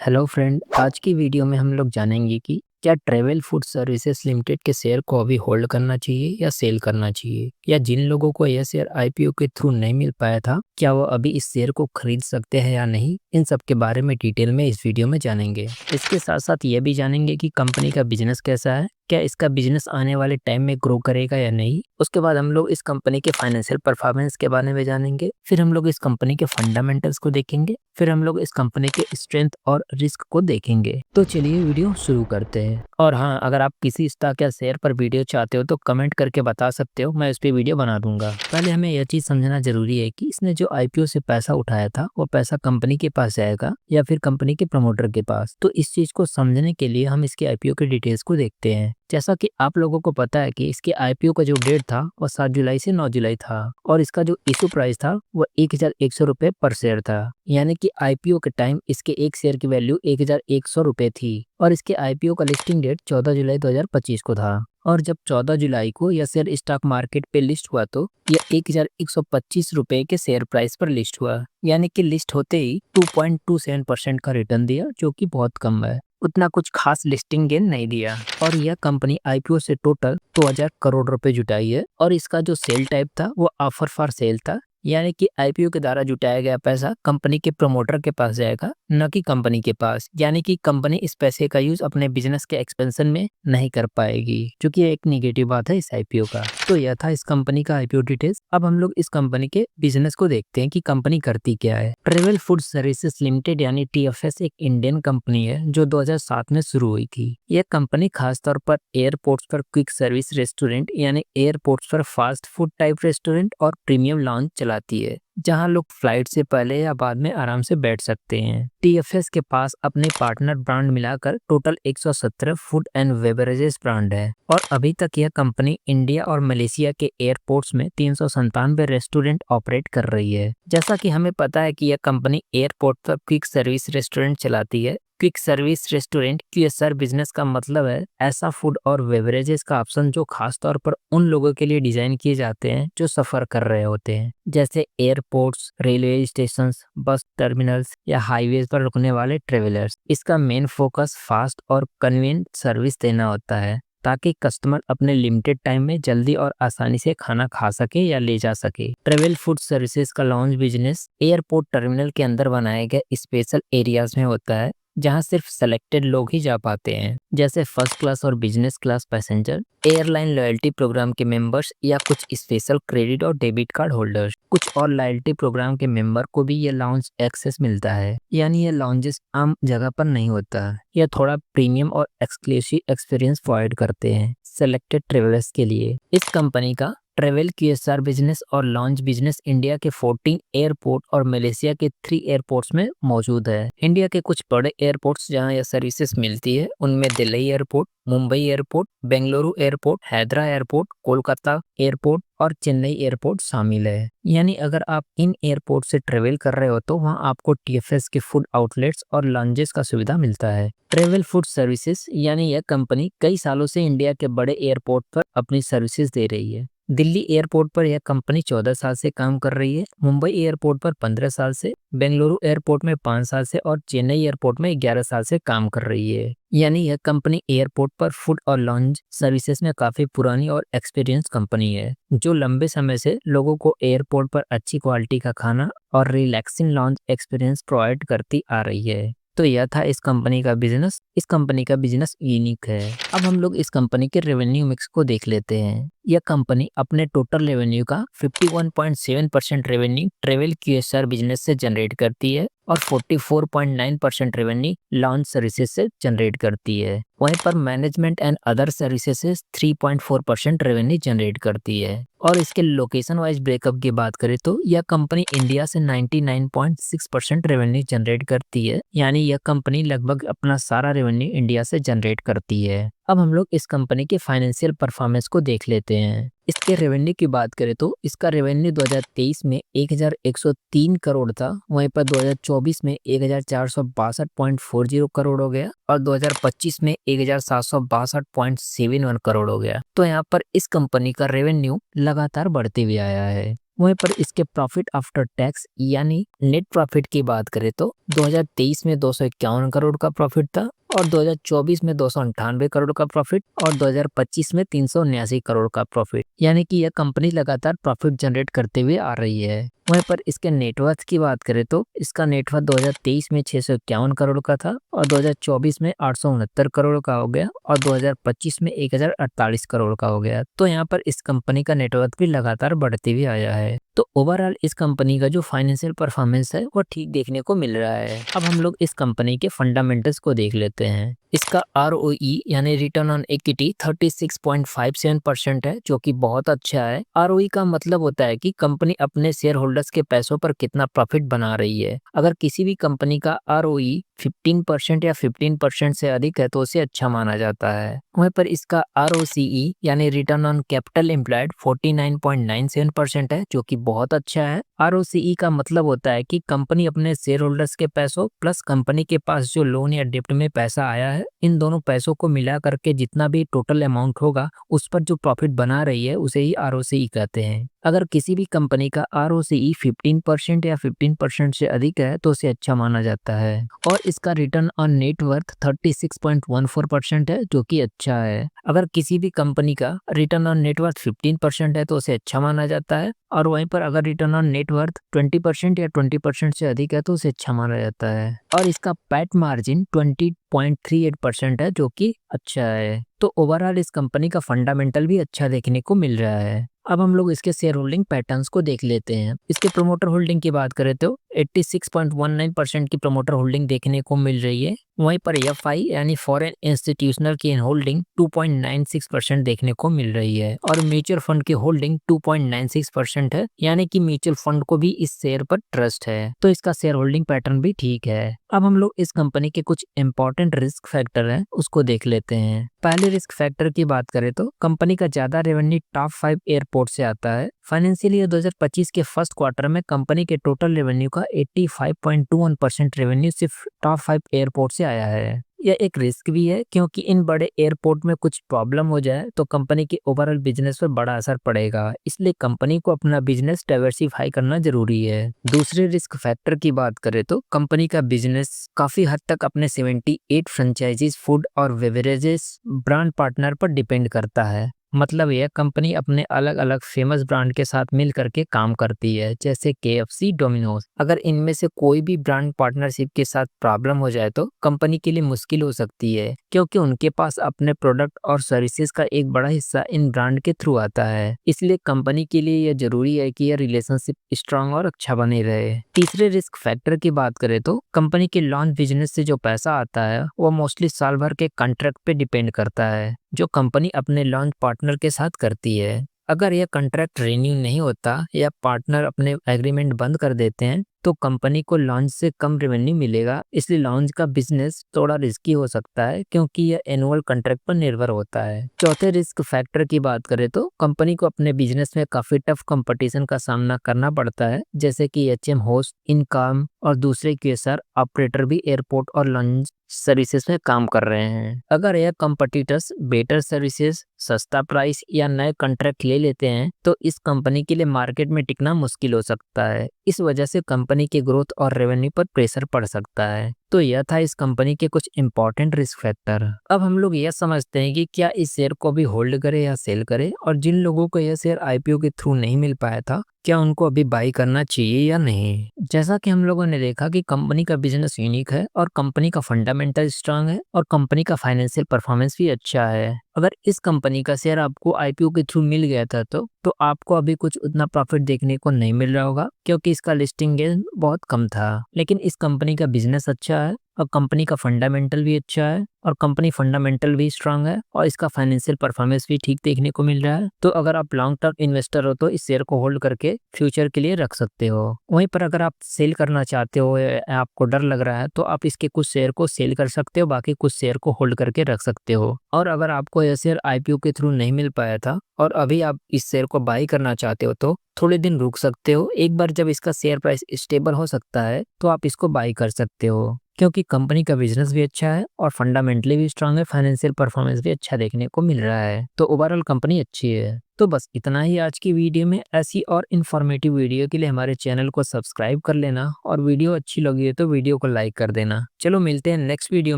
Hello friend, आज की video में हम लोग जानेंगे कि क्या ट्रेवल फूड सर्विसेज लिमिटेड के शेयर को अभी होल्ड करना चाहिए या सेल करना चाहिए, या जिन लोगों को यह शेयर आईपीओ के थ्रू नहीं मिल पाया था क्या वो अभी इस शेयर को खरीद सकते हैं या नहीं। इन सब के बारे में डिटेल में इस वीडियो में जानेंगे। इसके साथ साथ ये भी जानेंगे कि कंपनी का बिजनेस कैसा है, क्या इसका बिजनेस आने वाले टाइम में ग्रो करेगा या नहीं। उसके बाद हम लोग इस कंपनी के फाइनेंशियल परफॉर्मेंस के बारे में जानेंगे। फिर हम लोग इस कंपनी के फंडामेंटल्स को देखेंगे। फिर हम लोग इस कंपनी के स्ट्रेंथ और रिस्क को देखेंगे। तो चलिए वीडियो शुरू करते हैं। और हाँ, अगर आप किसी स्टॉक या शेयर पर वीडियो चाहते हो तो कमेंट करके बता सकते हो, मैं इस पे वीडियो बना दूंगा। पहले हमें यह चीज समझना जरूरी है कि इसने जो आईपीओ से पैसा उठाया था वो पैसा कंपनी के पास जाएगा या फिर कंपनी के प्रमोटर के पास। तो इस चीज को समझने के लिए हम इसके आईपीओ के डिटेल्स को देखते हैं। जैसा कि आप लोगों को पता है कि इसके आईपीओ का जो डेट था वो 7 जुलाई से 9 जुलाई था, और इसका जो इशू प्राइस था वो 1100 रुपए पर शेयर था। यानी कि आईपीओ के टाइम इसके एक शेयर की वैल्यू 1100 रुपए थी, और इसके आईपीओ का लिस्टिंग डेट 14 जुलाई 2025 को था। और जब 14 जुलाई को यह शेयर स्टॉक मार्केट पे लिस्ट हुआ तो यह 1125 रुपए के शेयर प्राइस पर लिस्ट हुआ। यानी कि लिस्ट होते ही 2.27% का रिटर्न दिया, जो कि बहुत कम है। उतना कुछ खास लिस्टिंग गेन नहीं दिया। और यह कंपनी आईपीओ से टोटल 2000 करोड़ रुपए जुटाई है, और इसका जो सेल टाइप था वो ऑफर फॉर सेल था। यानी कि आईपीओ के द्वारा जुटाया गया पैसा कंपनी के प्रमोटर के पास जाएगा, न कि कंपनी के पास। यानी कि कंपनी इस पैसे का यूज अपने बिजनेस के एक्सपेंशन में नहीं कर पाएगी, जो कि एक निगेटिव बात है इस आईपीओ का। तो यह था इस कंपनी का आईपीओ डिटेल्स। अब हम लोग इस कंपनी के बिजनेस को देखते हैं कि कंपनी करती क्या है। ट्रेवल फूड सर्विसेज लिमिटेड यानी टीएफएस एक इंडियन कंपनी है जो 2007 में शुरू हुई थी। यह कंपनी खासतौर पर एयरपोर्ट्स पर क्विक सर्विस रेस्टोरेंट यानी एयरपोर्ट्स पर फास्ट फूड टाइप रेस्टोरेंट और प्रीमियम लॉन्च चलाती है, जहां लोग फ्लाइट से पहले या बाद में आराम से बैठ सकते हैं। टीएफएस के पास अपने पार्टनर ब्रांड मिलाकर total 117 food and beverages brand है, और अभी तक यह कंपनी इंडिया और मलेशिया के एयरपोर्ट्स में 397 रेस्टोरेंट ऑपरेट कर रही है। जैसा कि हमें पता है कि यह कंपनी एयरपोर्ट पर क्विक सर्विस रेस्टोरेंट चलाती है। Quick service restaurant QSR business का मतलब है ऐसा फूड और बेवरेजेस का ऑप्शन जो खास तौर पर उन लोगों के लिए डिजाइन किए जाते हैं जो सफर कर रहे होते हैं, जैसे एयरपोर्ट्स, रेलवे स्टेशंस, बस टर्मिनल्स या हाईवेज पर रुकने वाले ट्रेवलर्स। इसका मेन फोकस फास्ट और कन्वीनियंट सर्विस देना होता है, ताकि कस्टमर अपने लिमिटेड टाइम में जल्दी और आसानी से खाना खा सके या ले जा सके। ट्रेवल फूड सर्विसेज का लॉन्च बिजनेस एयरपोर्ट टर्मिनल के अंदर बनाए गए स्पेशल एरियाज में होता है, जहां सिर्फ सेलेक्टेड लोग ही जा पाते हैं, जैसे फर्स्ट क्लास और business class passenger, airline loyalty programme के मेंबर्स या कुछ स्पेशल क्रेडिट और डेबिट कार्ड होल्डर्स। कुछ और लॉयल्टी प्रोग्राम के मेंबर को भी ये लॉन्च एक्सेस मिलता है। यानी ये लॉन्जेस आम जगह पर नहीं होता, यह थोड़ा प्रीमियम और एक्सक्लूसिव एक्सपीरियंस प्रोवाइड करते हैं सेलेक्टेड ट्रेवलर्स के लिए। इस कंपनी का ट्रेवल क्यूएसआर बिजनेस और लॉन्च बिजनेस इंडिया के 14 एयरपोर्ट और मलेशिया के 3 एयरपोर्ट्स में मौजूद है। इंडिया के कुछ बड़े एयरपोर्ट्स जहां यह सर्विसेज मिलती है उनमें Delhi airport, Mumbai airport, Bengaluru airport, Hydra airport, Kolkata airport और चेन्नई एयरपोर्ट शामिल है। यानी अगर आप इन एयरपोर्ट से ट्रेवल कर रहे हो तो वहां आपको टीएफएस के फूड आउटलेट्स और लॉन्जेस का सुविधा मिलता है। ट्रेवल फूड सर्विसेज यानी यह कंपनी कई सालों से इंडिया के बड़े एयरपोर्ट पर अपनी सर्विसेज दे रही है। दिल्ली एयरपोर्ट पर यह कंपनी 14 साल से काम कर रही है, मुंबई एयरपोर्ट पर 15 साल से, बेंगलुरु एयरपोर्ट में 5 साल से और चेन्नई एयरपोर्ट में 11 साल से काम कर रही है। यानी यह कंपनी एयरपोर्ट पर फूड और लॉन्ज सर्विसेज में काफी पुरानी और एक्सपीरियंस कंपनी है, जो लंबे समय से लोगों को एयरपोर्ट पर अच्छी क्वालिटी का खाना और रिलैक्सिंग लॉन्ज एक्सपीरियंस प्रोवाइड करती आ रही है। तो यह था इस कंपनी का बिजनेस। इस कंपनी का बिजनेस यूनिक है। अब हम लोग इस कंपनी के रेवेन्यू मिक्स को देख लेते हैं। यह कंपनी अपने टोटल रेवेन्यू का 51.7% रेवेन्यू ट्रेवल क्यूएसआर बिजनेस से जनरेट करती है और 44.9% रेवेन्यू लॉन्च सर्विसेज से जनरेट करती है। वहीं पर मैनेजमेंट एंड अदर सर्विसेज से 3.4% रेवेन्यू जनरेट करती है। और इसके लोकेशन वाइज ब्रेकअप की बात करें तो यह कंपनी इंडिया से 99.6% रेवेन्यू जनरेट करती है। यानी यह कंपनी लगभग अपना सारा रेवेन्यू इंडिया से जनरेट करती है। अब हम लोग इस कंपनी के फाइनेंशियल परफॉर्मेंस को देख लेते हैं। इसके रेवेन्यू की बात करें तो इसका रेवेन्यू 2023 में 1103 करोड़ था, वहीं पर 2024 में 1462.40 करोड़ हो गया और 2025 में 1762.71 करोड़ हो गया। तो यहाँ पर इस कंपनी का रेवेन्यू लगातार बढ़ते हुए आया है। वहीं पर इसके प्रॉफिट आफ्टर टैक्स यानी नेट प्रॉफिट की बात करें तो 2023 में 251 करोड़ का प्रॉफिट था और 2024 में 298 करोड़ का प्रॉफिट और 2025 में 379 करोड़ का प्रॉफिट, यानी कि यह कंपनी लगातार प्रॉफिट जनरेट करते हुए आ रही है। वहीं पर इसके नेटवर्थ की बात करें तो इसका नेटवर्थ 2023 में 651 करोड़ का था और 2024 में 869 करोड़ का हो गया और 2025 में 1048 करोड़ का हो गया। तो यहाँ पर इस कंपनी का नेटवर्थ भी लगातार बढ़ते हुए आया है। तो ओवरऑल इस कंपनी का जो फाइनेंशियल परफॉर्मेंस है वो ठीक देखने को मिल रहा है। अब हम लोग इस कंपनी के फंडामेंटल्स को देख लेते हैं। इसका ROE यानी रिटर्न ऑन इक्विटी 36.57% है, जो कि बहुत अच्छा है। ROE का मतलब होता है कि कंपनी अपने शेयर होल्डर्स के पैसों पर कितना प्रॉफिट बना रही है। अगर किसी भी कंपनी का ROE 15% या 15% से अधिक है तो उसे अच्छा माना जाता है। वहीं पर इसका ROCE यानी रिटर्न ऑन कैपिटल एम्प्लॉयड 49.97% है, जो कि बहुत अच्छा है। ROCE का मतलब होता है कि कंपनी अपने शेयर होल्डर्स के पैसों प्लस कंपनी के पास जो लोन या डेप्ट में पैसा आया है, इन दोनों पैसों को मिला करके जितना भी टोटल अमाउंट होगा उस पर जो प्रॉफिट बना रही है उसे ही ROCE कहते हैं। अगर किसी भी कंपनी का ROCE 15% या 15% से अधिक है तो उसे अच्छा माना जाता है। और इसका रिटर्न ऑन नेट वर्थ 36.14% है, जो कि अच्छा है। अगर किसी भी कंपनी का रिटर्न ऑन नेट वर्थ 15% है तो उसे अच्छा माना जाता है और वहीं पर अगर रिटर्न ऑन नेट वर्थ 20% या 20% से अधिक है तो उसे अच्छा माना जाता है। और इसका पैट मार्जिन 20.38% है, जो कि अच्छा है। तो ओवरऑल इस कंपनी का फंडामेंटल भी अच्छा देखने को मिल रहा है। अब हम लोग इसके शेयर होल्डिंग पैटर्न्स को देख लेते हैं। इसके प्रमोटर होल्डिंग की बात करें तो 86.19% की प्रमोटर होल्डिंग देखने को मिल रही है। वहीं पर FI यानी फॉरेन इंस्टीट्यूशनल की होल्डिंग 2.96% देखने को मिल रही है और म्यूचुअल फंड की होल्डिंग 2.96% है, यानी कि म्यूचुअल फंड को भी इस शेयर पर ट्रस्ट है। तो इसका शेयर होल्डिंग पैटर्न भी ठीक है। अब हम लोग इस कंपनी के कुछ इंपॉर्टेंट रिस्क फैक्टर हैं उसको देख लेते हैं। पहले रिस्क फैक्टर की बात करें तो कंपनी का ज्यादा रेवेन्यू टॉप 5 एयरपोर्ट से आता है। फाइनेंशियल ईयर 2025 के फर्स्ट क्वार्टर में कंपनी के टोटल रेवेन्यू का 85.21% रेवेन्यू सिर्फ टॉप 5 एयरपोर्ट से आया है। यह एक रिस्क भी है क्योंकि इन बड़े एयरपोर्ट में कुछ प्रॉब्लम हो जाए तो कंपनी के ओवरऑल बिजनेस पर बड़ा असर पड़ेगा, इसलिए कंपनी को अपना बिजनेस डाइवर्सिफाई करना जरूरी है। दूसरे रिस्क फैक्टर की बात करें तो कंपनी का बिजनेस काफी हद तक अपने 78 फ्रेंचाइजीज फूड और बेवरेजेस ब्रांड पार्टनर पर डिपेंड करता है। मतलब यह कंपनी अपने अलग अलग फेमस ब्रांड के साथ मिल करके काम करती है, जैसे KFC, डोमिनोज। अगर इनमें से कोई भी ब्रांड पार्टनरशिप के साथ प्रॉब्लम हो जाए तो कंपनी के लिए मुश्किल हो सकती है, क्योंकि उनके पास अपने प्रोडक्ट और सर्विसेज का एक बड़ा हिस्सा इन ब्रांड के थ्रू आता है। इसलिए कंपनी के लिए यह जरूरी है कि यह रिलेशनशिप स्ट्रांग और अच्छा बने रहे। तीसरे रिस्क फैक्टर की बात करें तो कंपनी के लॉन्च बिजनेस से जो पैसा आता है वो मोस्टली साल भर के कॉन्ट्रैक्ट पे डिपेंड करता है जो कंपनी अपने लॉन्च पार्टनर के साथ करती है। अगर यह कॉन्ट्रैक्ट रिन्यू नहीं होता या पार्टनर अपने एग्रीमेंट बंद कर देते हैं तो कंपनी को लॉन्च से कम रेवेन्यू मिलेगा। इसलिए लॉन्च का बिजनेस थोड़ा रिस्की हो सकता है क्योंकि यह एनुअल कॉन्ट्रैक्ट पर निर्भर होता है। चौथे रिस्क फैक्टर की बात करें तो कंपनी को अपने बिजनेस में काफी टफ कंपटीशन का सामना करना पड़ता है, जैसे कि HM होस्ट, इनकॉम और दूसरे QSR ऑपरेटर भी एयरपोर्ट और लॉन्च सर्विसेज में काम कर रहे हैं। अगर यह कंपटीटर्स बेटर सर्विसेज, सस्ता प्राइस या नए कॉन्ट्रैक्ट ले लेते हैं तो इस कंपनी के लिए मार्केट में टिकना मुश्किल हो सकता है। इस वजह से कंपनी के ग्रोथ और रेवेन्यू पर प्रेशर पड़ सकता है। तो यह था इस कंपनी के कुछ इंपॉर्टेंट रिस्क फैक्टर। अब हम लोग यह समझते हैं कि क्या इस शेयर को भी होल्ड करें या सेल करें, और जिन लोगों को यह शेयर IPO के थ्रू नहीं मिल पाया था क्या उनको अभी बाई करना चाहिए या नहीं। जैसा कि हम लोगों ने देखा कि कंपनी का बिजनेस यूनिक है और कंपनी का फंडामेंटल स्ट्रांग है और कंपनी का फाइनेंशियल परफॉर्मेंस भी अच्छा है। अगर इस कंपनी का शेयर आपको IPO के थ्रू मिल गया था तो आपको अभी कुछ उतना प्रॉफिट देखने को नहीं मिल रहा होगा क्योंकि इसका लिस्टिंग गेन बहुत कम था। लेकिन इस कंपनी का बिजनेस अच्छा है और कंपनी का फंडामेंटल भी अच्छा है और कंपनी फंडामेंटल भी स्ट्रांग है और इसका फाइनेंशियल परफॉर्मेंस भी ठीक देखने को मिल रहा है। तो अगर आप लॉन्ग टर्म इन्वेस्टर हो तो इस शेयर को होल्ड करके फ्यूचर के लिए रख सकते हो। वहीं पर अगर आप सेल करना चाहते हो या आपको डर लग रहा है तो आप इसके कुछ शेयर को सेल कर सकते हो, बाकी कुछ शेयर को होल्ड करके रख सकते हो। और अगर आपको यह शेयर IPO के थ्रू नहीं मिल पाया था और अभी आप इस शेयर को बाई करना चाहते हो तो थोड़े दिन रुक सकते हो। एक बार जब इसका शेयर प्राइस स्टेबल हो सकता है तो आप इसको बाई कर सकते हो। क्योंकि कंपनी का बिजनेस भी अच्छा है और फंडामेंटली भी स्ट्रांग है, फाइनेंशियल परफॉर्मेंस भी अच्छा देखने को मिल रहा है, तो ओवरऑल कंपनी अच्छी है। तो बस इतना ही आज की वीडियो में। ऐसी और इन्फॉर्मेटिव वीडियो के लिए हमारे चैनल को सब्सक्राइब कर लेना और वीडियो अच्छी लगी है तो वीडियो को लाइक कर देना। चलो मिलते हैं नेक्स्ट वीडियो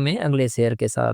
में अगले शेयर के साथ।